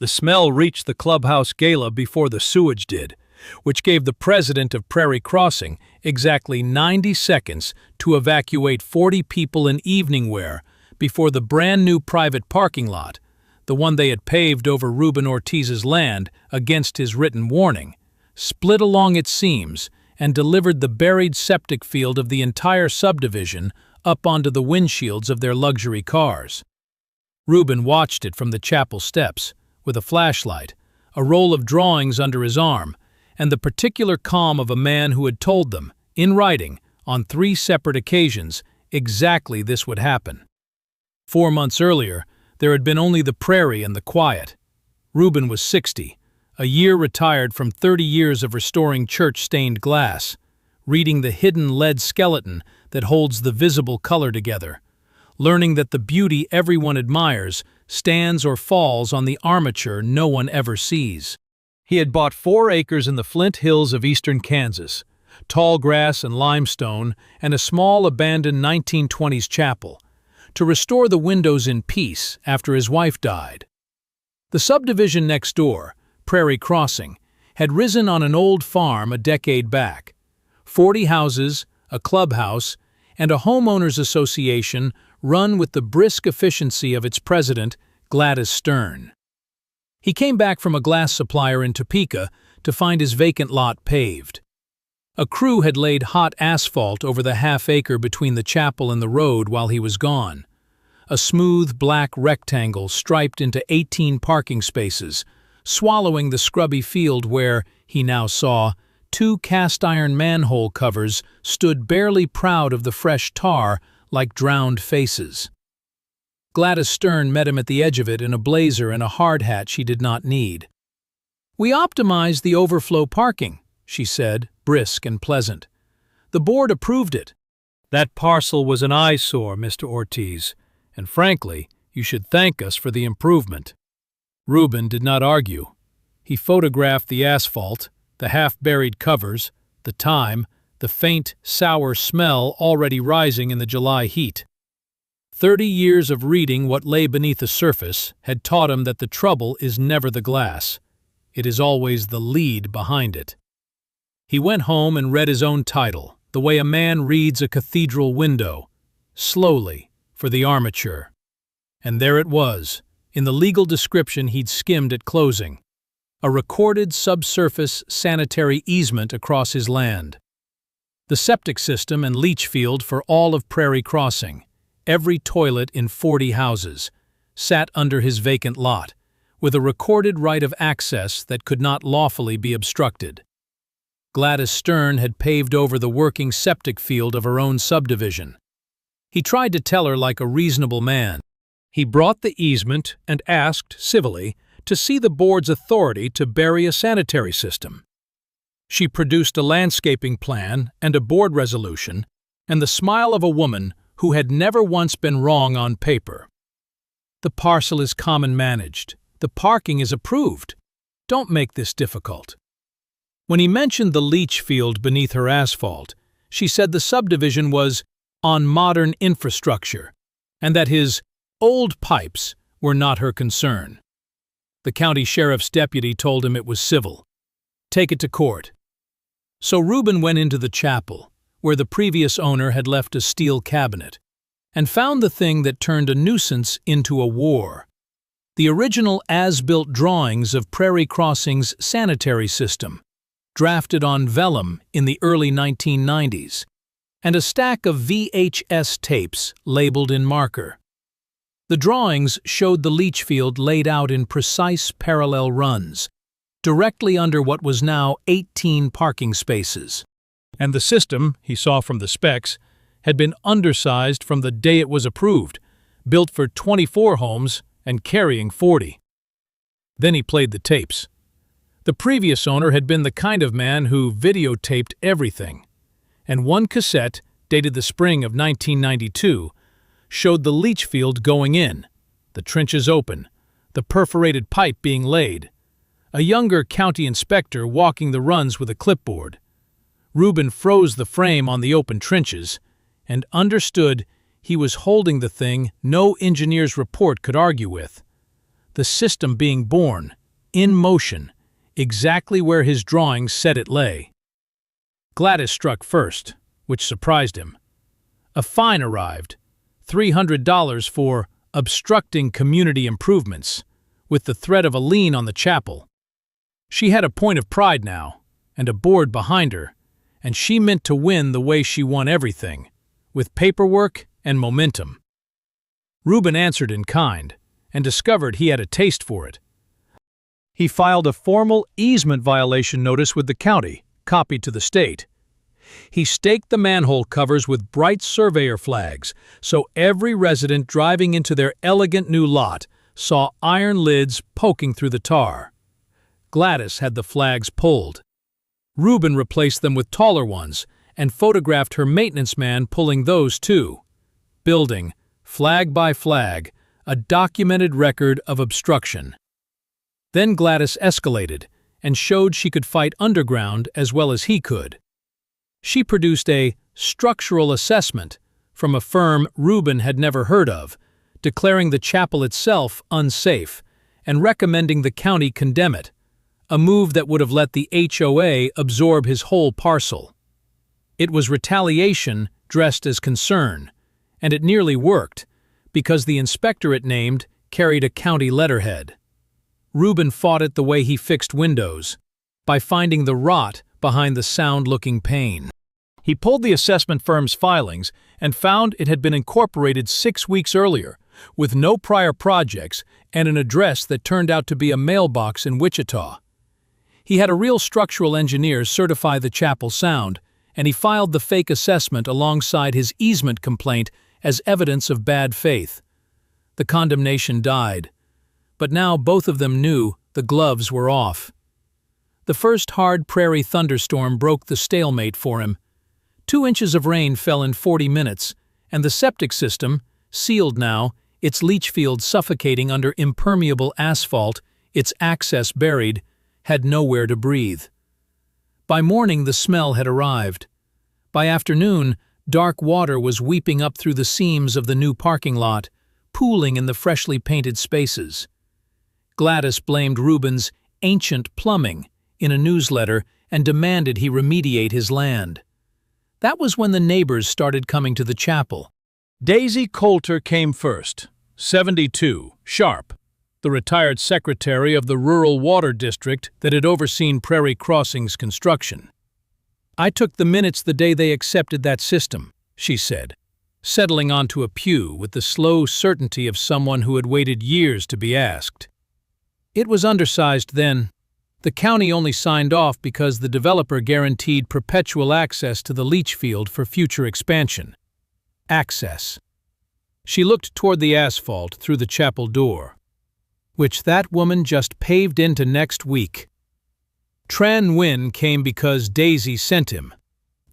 The smell reached the clubhouse gala before the sewage did, which gave the president of Prairie Crossing exactly 90 seconds to evacuate 40 people in evening wear before the brand-new private parking lot, the one they had paved over Ruben Ortiz's land against his written warning, split along its seams and delivered the buried septic field of the entire subdivision up onto the windshields of their luxury cars. Ruben watched it from the chapel steps, with a flashlight, a roll of drawings under his arm, and the particular calm of a man who had told them, in writing, on 3 separate occasions, exactly this would happen. 4 months earlier, there had been only the prairie and the quiet. Ruben was 60, a year retired from 30 years of restoring church-stained glass, reading the hidden lead skeleton that holds the visible color together, learning that the beauty everyone admires stands or falls on the armature no one ever sees. He had bought 4 acres in the Flint Hills of eastern Kansas, tall grass and limestone, and a small abandoned 1920s chapel, to restore the windows in peace after his wife died. The subdivision next door, Prairie Crossing, had risen on an old farm a decade back. 40 houses, a clubhouse, and a homeowners association run with the brisk efficiency of its president, Gladys Stern. He came back from a glass supplier in Topeka to find his vacant lot paved. A crew had laid hot asphalt over the half-acre between the chapel and the road while he was gone. A smooth black rectangle striped into 18 parking spaces, swallowing the scrubby field where, he now saw, 2 cast-iron manhole covers stood barely proud of the fresh tar like drowned faces. Gladys Stern met him at the edge of it in a blazer and a hard hat she did not need. "We optimized the overflow parking," she said, brisk and pleasant. "The board approved it." "That parcel was an eyesore, Mr. Ortiz, and frankly, you should thank us for the improvement." Ruben did not argue. He photographed the asphalt, the half-buried covers, the time, the faint, sour smell already rising in the July heat. 30 years of reading what lay beneath the surface had taught him that the trouble is never the glass. It is always the lead behind it. He went home and read his own title, the way a man reads a cathedral window, slowly, for the armature. And there it was, in the legal description he'd skimmed at closing. A recorded subsurface sanitary easement across his land. The septic system and leach field for all of Prairie Crossing, every toilet in 40 houses, sat under his vacant lot, with a recorded right of access that could not lawfully be obstructed. Gladys Stern had paved over the working septic field of her own subdivision. He tried to tell her like a reasonable man. He brought the easement and asked, civilly, to see the board's authority to bury a sanitary system. She produced a landscaping plan and a board resolution, and the smile of a woman who had never once been wrong on paper. "The parcel is common managed. The parking is approved. Don't make this difficult." When he mentioned the leach field beneath her asphalt, she said the subdivision was on modern infrastructure, and that his old pipes were not her concern. The county sheriff's deputy told him it was civil. Take it to court. So Ruben went into the chapel, where the previous owner had left a steel cabinet, and found the thing that turned a nuisance into a war. The original as-built drawings of Prairie Crossing's sanitary system, drafted on vellum in the early 1990s, and a stack of VHS tapes labeled in marker. The drawings showed the leach field laid out in precise parallel runs, directly under what was now 18 parking spaces. And the system, he saw from the specs, had been undersized from the day it was approved, built for 24 homes and carrying 40. Then he played the tapes. The previous owner had been the kind of man who videotaped everything, and one cassette, dated the spring of 1992, showed the leach field going in, the trenches open, the perforated pipe being laid, a younger county inspector walking the runs with a clipboard. Ruben froze the frame on the open trenches and understood he was holding the thing no engineer's report could argue with. the system being born, in motion, exactly where his drawings said it lay. Gladys struck first, which surprised him. A fine arrived, $300 for obstructing community improvements, with the threat of a lien on the chapel. She had a point of pride now, and a board behind her, and she meant to win the way she won everything, with paperwork and momentum. Ruben answered in kind, and discovered he had a taste for it. He filed a formal easement violation notice with the county, copied to the state. He staked the manhole covers with bright surveyor flags, so every resident driving into their elegant new lot saw iron lids poking through the tar. Gladys had the flags pulled. Ruben replaced them with taller ones and photographed her maintenance man pulling those too. Building, flag by flag, a documented record of obstruction. Then Gladys escalated and showed she could fight underground as well as he could. She produced a structural assessment from a firm Ruben had never heard of, declaring the chapel itself unsafe and recommending the county condemn it, a move that would have let the HOA absorb his whole parcel. It was retaliation dressed as concern, and it nearly worked, because the inspector it named carried a county letterhead. Ruben fought it the way he fixed windows, by finding the rot behind the sound-looking pane. He pulled the assessment firm's filings and found it had been incorporated 6 weeks earlier, with no prior projects and an address that turned out to be a mailbox in Wichita. He had a real structural engineer certify the chapel sound, and he filed the fake assessment alongside his easement complaint as evidence of bad faith. The condemnation died, but now both of them knew the gloves were off. The first hard prairie thunderstorm broke the stalemate for him. 2 inches of rain fell in 40 minutes, and the septic system, sealed now, its leach field suffocating under impermeable asphalt, its access buried, had nowhere to breathe. By morning the smell had arrived. By afternoon, dark water was weeping up through the seams of the new parking lot, pooling in the freshly painted spaces. Gladys blamed Ruben's ancient plumbing in a newsletter and demanded he remediate his land. That was when the neighbors started coming to the chapel. Daisy Coulter came first, 72, sharp, the retired secretary of the Rural Water District that had overseen Prairie Crossing's construction. "I took the minutes the day they accepted that system," she said, settling onto a pew with the slow certainty of someone who had waited years to be asked. It was undersized then. The county only signed off because the developer guaranteed perpetual access to the leach field for future expansion. Access. She looked toward the asphalt through the chapel door, which that woman just paved into next week. Tran Nguyen came because Daisy sent him.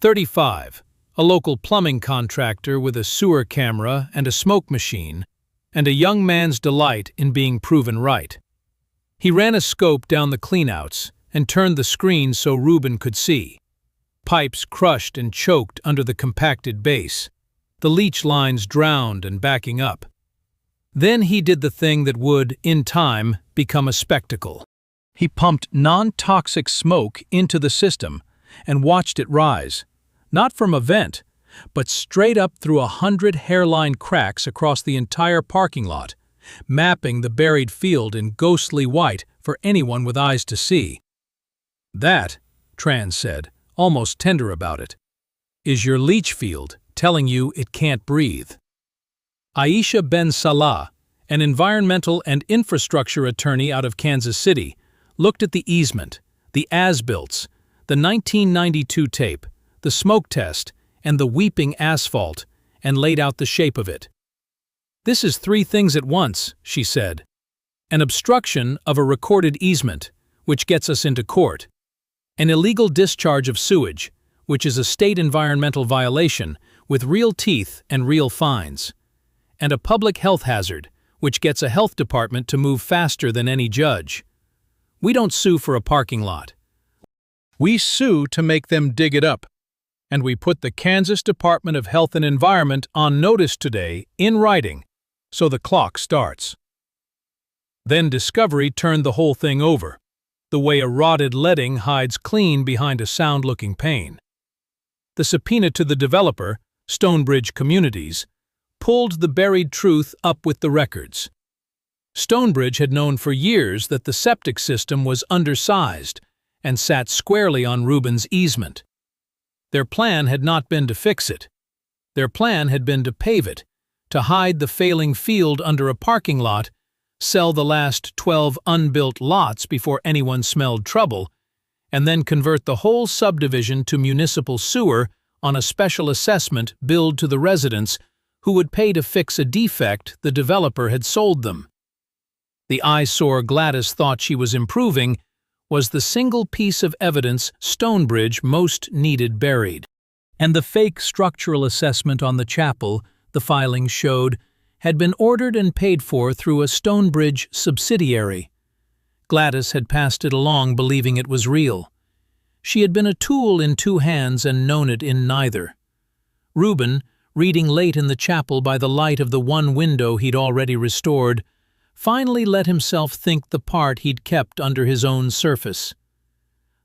35, a local plumbing contractor with a sewer camera and a smoke machine, and a young man's delight in being proven right. He ran a scope down the cleanouts and turned the screen so Ruben could see. Pipes crushed and choked under the compacted base, the leach lines drowned and backing up. Then he did the thing that would, in time, become a spectacle. He pumped non-toxic smoke into the system and watched it rise, not from a vent, but straight up through 100 hairline cracks across the entire parking lot, mapping the buried field in ghostly white for anyone with eyes to see. "That," Tran said, almost tender about it, "is your leach field telling you it can't breathe." Aisha Ben Salah, an environmental and infrastructure attorney out of Kansas City, looked at the easement, the as-builts, the 1992 tape, the smoke test, and the weeping asphalt, and laid out the shape of it. "This is 3 things at once," she said. "An obstruction of a recorded easement, which gets us into court. An illegal discharge of sewage, which is a state environmental violation with real teeth and real fines. And a public health hazard, which gets a health department to move faster than any judge. We don't sue for a parking lot. We sue to make them dig it up. And we put the Kansas Department of Health and Environment on notice today, in writing, so the clock starts." Then discovery turned the whole thing over, the way a rotted leading hides clean behind a sound-looking pane. The subpoena to the developer, Stonebridge Communities, pulled the buried truth up with the records. Stonebridge had known for years that the septic system was undersized and sat squarely on Ruben's easement. Their plan had not been to fix it. Their plan had been to pave it, to hide the failing field under a parking lot, sell the last 12 unbuilt lots before anyone smelled trouble, and then convert the whole subdivision to municipal sewer on a special assessment billed to the residents who would pay to fix a defect the developer had sold them. The eyesore Gladys thought she was improving was the single piece of evidence Stonebridge most needed buried. And the fake structural assessment on the chapel, the filings showed, had been ordered and paid for through a Stonebridge subsidiary. Gladys had passed it along believing it was real. She had been a tool in two hands and known it in neither. Ruben, reading late in the chapel by the light of the one window he'd already restored, finally let himself think the part he'd kept under his own surface.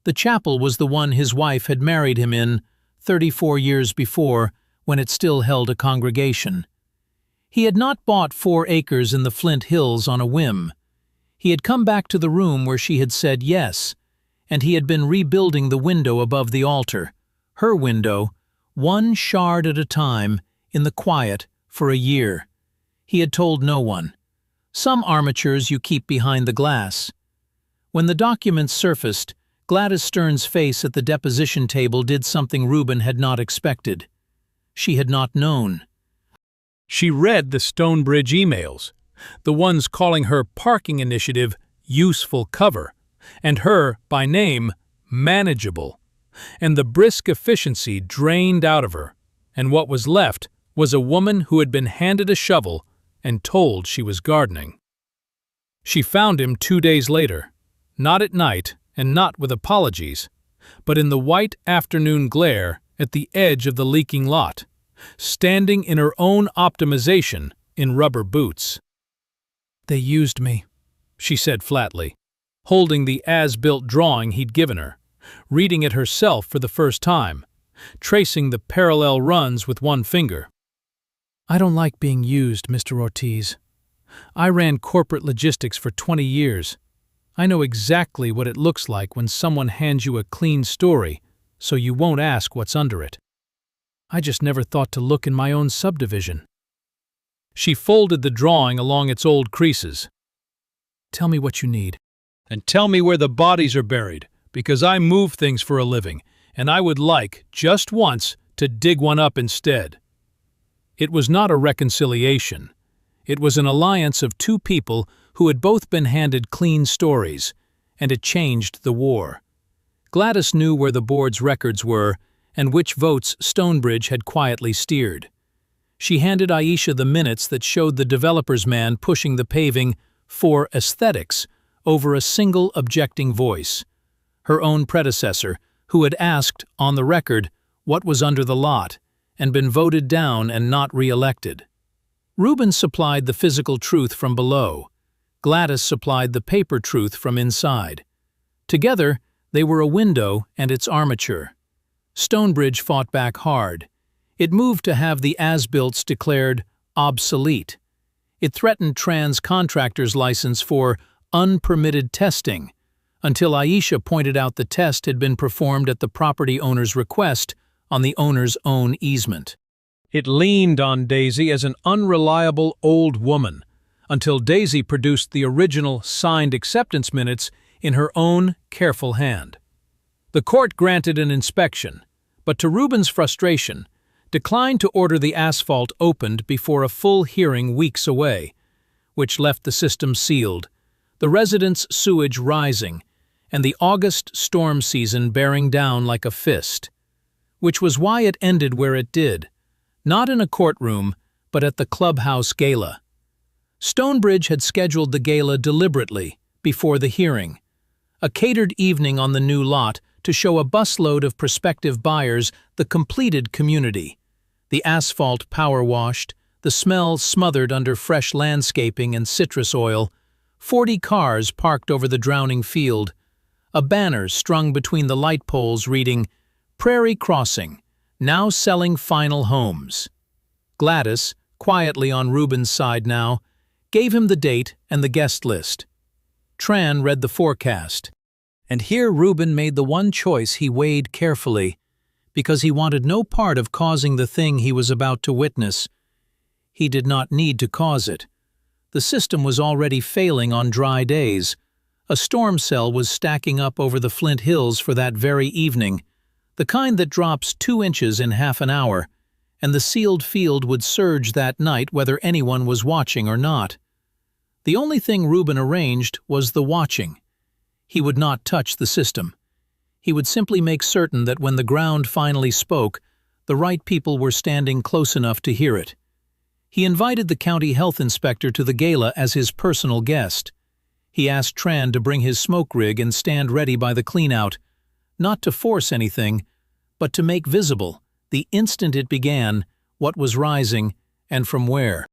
The chapel was the one his wife had married him in, 34 years before, when it still held a congregation. He had not bought 4 acres in the Flint Hills on a whim. He had come back to the room where she had said yes, and he had been rebuilding the window above the altar, her window, one shard at a time, in the quiet, for a year. He had told no one. Some armatures you keep behind the glass. When the documents surfaced, Gladys Stern's face at the deposition table did something Ruben had not expected. She had not known. She read the Stonebridge emails, the ones calling her parking initiative useful cover, and her, by name, manageable, and the brisk efficiency drained out of her, and what was left was a woman who had been handed a shovel and told she was gardening. She found him 2 days later, not at night and not with apologies, but in the white afternoon glare at the edge of the leaking lot, standing in her own optimization in rubber boots. "They used me," she said flatly, holding the as-built drawing he'd given her, reading it herself for the first time, tracing the parallel runs with one finger. "I don't like being used, Mr. Ortiz. I ran corporate logistics for 20 years. I know exactly what it looks like when someone hands you a clean story, so you won't ask what's under it. I just never thought to look in my own subdivision." She folded the drawing along its old creases. "Tell me what you need. And tell me where the bodies are buried, because I move things for a living, and I would like, just once, to dig one up instead." It was not a reconciliation. It was an alliance of two people who had both been handed clean stories, and it changed the war. Gladys knew where the board's records were and which votes Stonebridge had quietly steered. She handed Aisha the minutes that showed the developer's man pushing the paving for aesthetics over a single objecting voice, her own predecessor, who had asked, on the record, what was under the lot, and been voted down and not re-elected. Ruben supplied the physical truth from below. Gladys supplied the paper truth from inside. Together, they were a window and its armature. Stonebridge fought back hard. It moved to have the as-builts declared obsolete. It threatened trans contractors' license for unpermitted testing, until Aisha pointed out the test had been performed at the property owner's request on the owner's own easement. It leaned on Daisy as an unreliable old woman, until Daisy produced the original signed acceptance minutes in her own careful hand. The court granted an inspection, but to Ruben's frustration, declined to order the asphalt opened before a full hearing weeks away, which left the system sealed, the residents' sewage rising, and the August storm season bearing down like a fist. Which was why it ended where it did, not in a courtroom, but at the clubhouse gala. Stonebridge had scheduled the gala deliberately, before the hearing. A catered evening on the new lot to show a busload of prospective buyers the completed community. The asphalt power-washed, the smell smothered under fresh landscaping and citrus oil, 40 cars parked over the drowning field, a banner strung between the light poles reading, "Prairie Crossing, now selling final homes." Gladys, quietly on Ruben's side now, gave him the date and the guest list. Tran read the forecast. And here Ruben made the one choice he weighed carefully, because he wanted no part of causing the thing he was about to witness. He did not need to cause it. The system was already failing on dry days. A storm cell was stacking up over the Flint Hills for that very evening, the kind that drops 2 inches in half an hour, and the sealed field would surge that night whether anyone was watching or not. The only thing Ruben arranged was the watching. He would not touch the system. He would simply make certain that when the ground finally spoke, the right people were standing close enough to hear it. He invited the county health inspector to the gala as his personal guest. He asked Tran to bring his smoke rig and stand ready by the cleanout, not to force anything, but to make visible, the instant it began, what was rising and from where.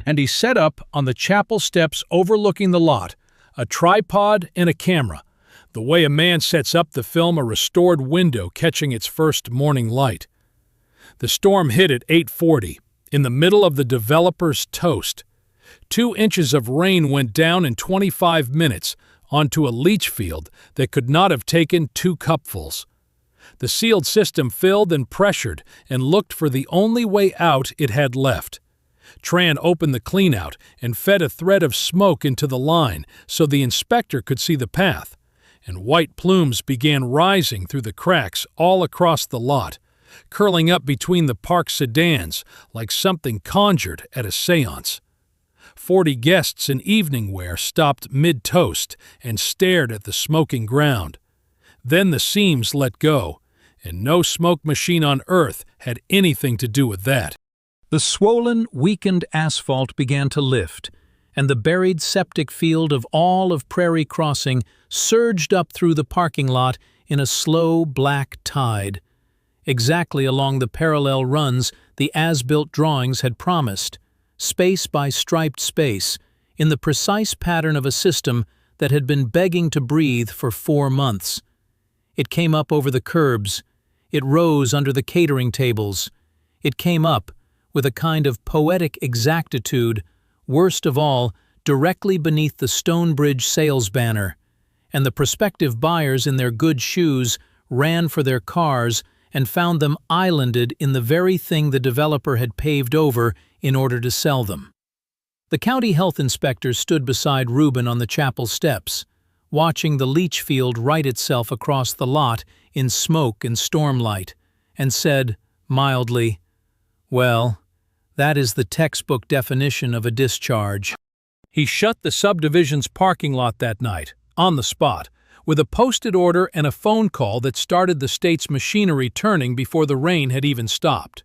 And he set up on the chapel steps overlooking the lot, a tripod and a camera, the way a man sets up to film a restored window catching its first morning light. The storm hit at 8:40, in the middle of the developer's toast. 2 inches of rain went down in 25 minutes onto a leach field that could not have taken 2 cupfuls. The sealed system filled and pressured and looked for the only way out it had left. Tran opened the cleanout and fed a thread of smoke into the line so the inspector could see the path, and white plumes began rising through the cracks all across the lot, curling up between the parked sedans like something conjured at a seance. 40 guests in evening wear stopped mid-toast and stared at the smoking ground. Then the seams let go, and no smoke machine on earth had anything to do with that. The swollen, weakened asphalt began to lift, and the buried septic field of all of Prairie Crossing surged up through the parking lot in a slow black tide, exactly along the parallel runs the as-built drawings had promised, space by striped space, in the precise pattern of a system that had been begging to breathe for 4 months. It came up over the curbs. It rose under the catering tables. It came up, with a kind of poetic exactitude, worst of all, directly beneath the Stonebridge sales banner, and the prospective buyers in their good shoes ran for their cars and found them islanded in the very thing the developer had paved over in order to sell them. The county health inspector stood beside Ruben on the chapel steps, watching the leach field right itself across the lot in smoke and stormlight, and said, mildly, "Well, that is the textbook definition of a discharge." He shut the subdivision's parking lot that night, on the spot, with a posted order and a phone call that started the state's machinery turning before the rain had even stopped.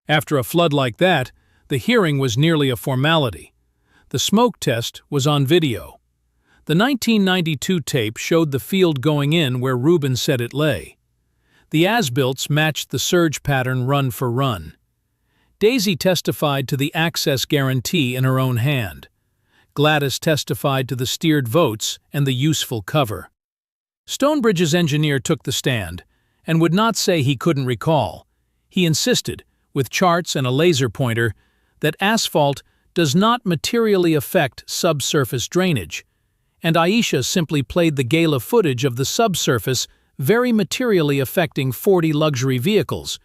After a flood like that, the hearing was nearly a formality. The smoke test was on video. The 1992 tape showed the field going in where Ruben said it lay. The as-builts matched the surge pattern run for run. Daisy testified to the access guarantee in her own hand. Gladys testified to the steered votes and the useful cover. Stonebridge's engineer took the stand, and would not say he couldn't recall. He insisted, with charts and a laser pointer, that asphalt does not materially affect subsurface drainage, and Aisha simply played the gala footage of the subsurface very materially affecting 40 luxury vehicles,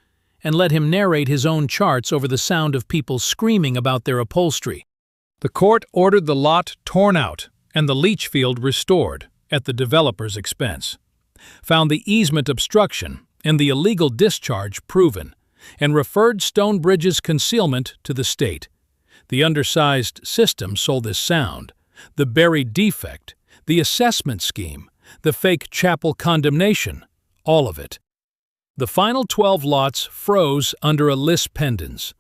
and let him narrate his own charts over the sound of people screaming about their upholstery. The court ordered the lot torn out and the leach field restored at the developer's expense, found the easement obstruction and the illegal discharge proven, and referred Stonebridge's concealment to the state. The undersized system sold as sound, the buried defect, the assessment scheme, the fake chapel condemnation, all of it. The final 12 lots froze under a lis pendens.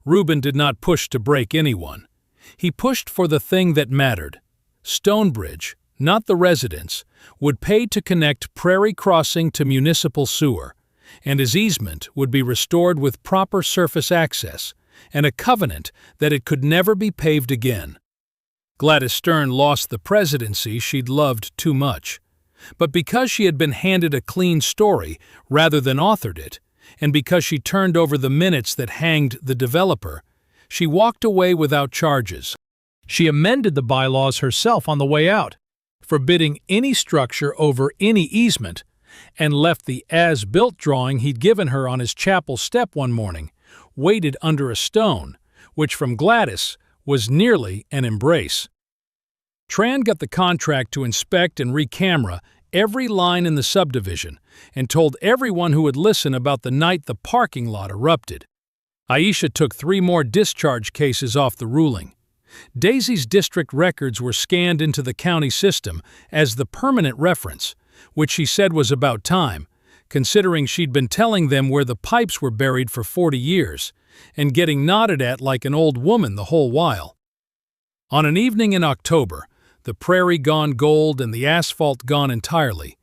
Ruben did not push to break anyone. He pushed for the thing that mattered. Stonebridge, not the residents, would pay to connect Prairie Crossing to municipal sewer, and his easement would be restored with proper surface access and a covenant that it could never be paved again. Gladys Stern lost the presidency she'd loved too much. But because she had been handed a clean story rather than authored it, and because she turned over the minutes that hanged the developer, she walked away without charges. She amended the bylaws herself on the way out, forbidding any structure over any easement, and left the as-built drawing he'd given her on his chapel step one morning, weighted under a stone, which from Gladys was nearly an embrace. Tran got the contract to inspect and re-camera every line in the subdivision and told everyone who would listen about the night the parking lot erupted. Aisha took 3 more discharge cases off the ruling. Daisy's district records were scanned into the county system as the permanent reference, which she said was about time, considering she'd been telling them where the pipes were buried for 40 years and getting nodded at like an old woman the whole while. On an evening in October, the prairie gone gold and the asphalt gone entirely,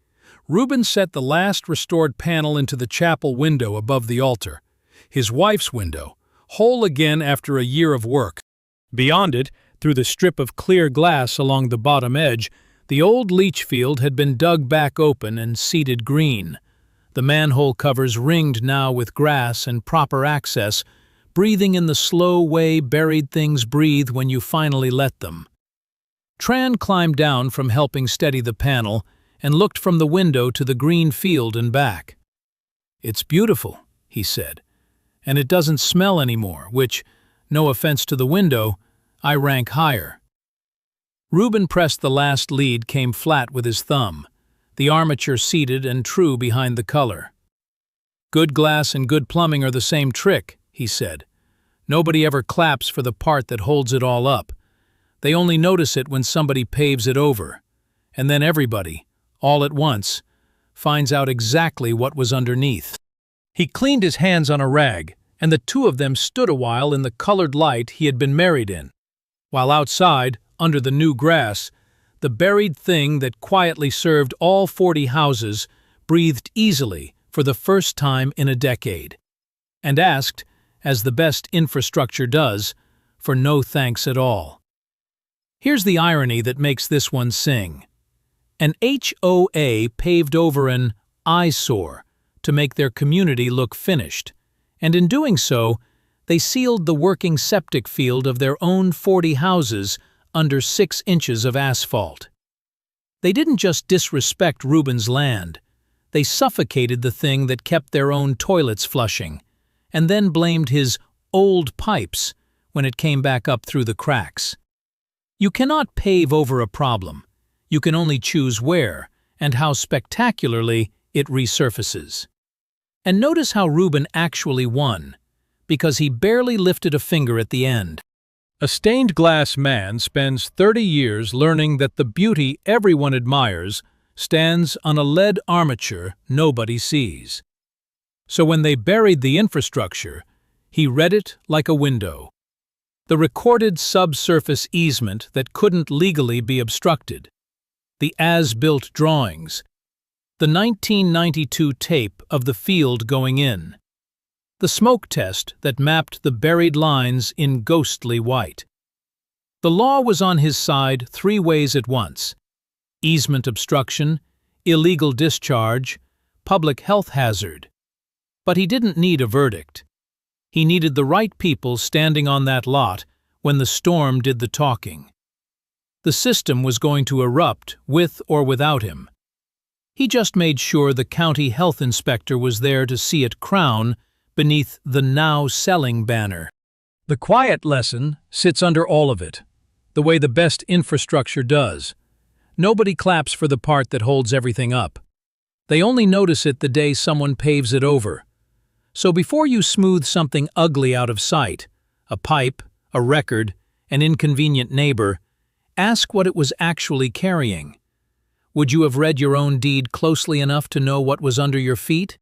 Ruben set the last restored panel into the chapel window above the altar, his wife's window, whole again after a year of work. Beyond it, through the strip of clear glass along the bottom edge, the old leach field had been dug back open and seeded green. The manhole covers ringed now with grass and proper access, breathing in the slow way buried things breathe when you finally let them. Tran climbed down from helping steady the panel and looked from the window to the green field and back. "It's beautiful," he said, "and it doesn't smell anymore, which, no offense to the window, I rank higher." Ruben pressed the last lead came flat with his thumb, the armature seated and true behind the color. "Good glass and good plumbing are the same trick," he said. "Nobody ever claps for the part that holds it all up. They only notice it when somebody paves it over. And then everybody, all at once, finds out exactly what was underneath." He cleaned his hands on a rag, and the two of them stood a while in the colored light he had been married in, while outside, under the new grass, the buried thing that quietly served all 40 houses breathed easily for the first time in a decade, and asked, as the best infrastructure does, for no thanks at all. Here's the irony that makes this one sing. An HOA paved over an eyesore to make their community look finished, and in doing so, they sealed the working septic field of their own 40 houses under 6 inches of asphalt. They didn't just disrespect Ruben's land, they suffocated the thing that kept their own toilets flushing, and then blamed his old pipes when it came back up through the cracks. You cannot pave over a problem. You can only choose where and how spectacularly it resurfaces. And notice how Ruben actually won, because he barely lifted a finger at the end. A stained glass man spends 30 years learning that the beauty everyone admires stands on a lead armature nobody sees. So when they buried the infrastructure, he read it like a window. The recorded subsurface easement that couldn't legally be obstructed. The as-built drawings. The 1992 tape of the field going in. The smoke test that mapped the buried lines in ghostly white. The law was on his side 3 ways at once: easement obstruction, illegal discharge, public health hazard. But he didn't need a verdict. He needed the right people standing on that lot when the storm did the talking. The system was going to erupt with or without him. He just made sure the county health inspector was there to see it crown beneath the now selling banner. The quiet lesson sits under all of it, the way the best infrastructure does. Nobody claps for the part that holds everything up. They only notice it the day someone paves it over. So before you smooth something ugly out of sight, a pipe, a record, an inconvenient neighbor, ask what it was actually carrying. Would you have read your own deed closely enough to know what was under your feet?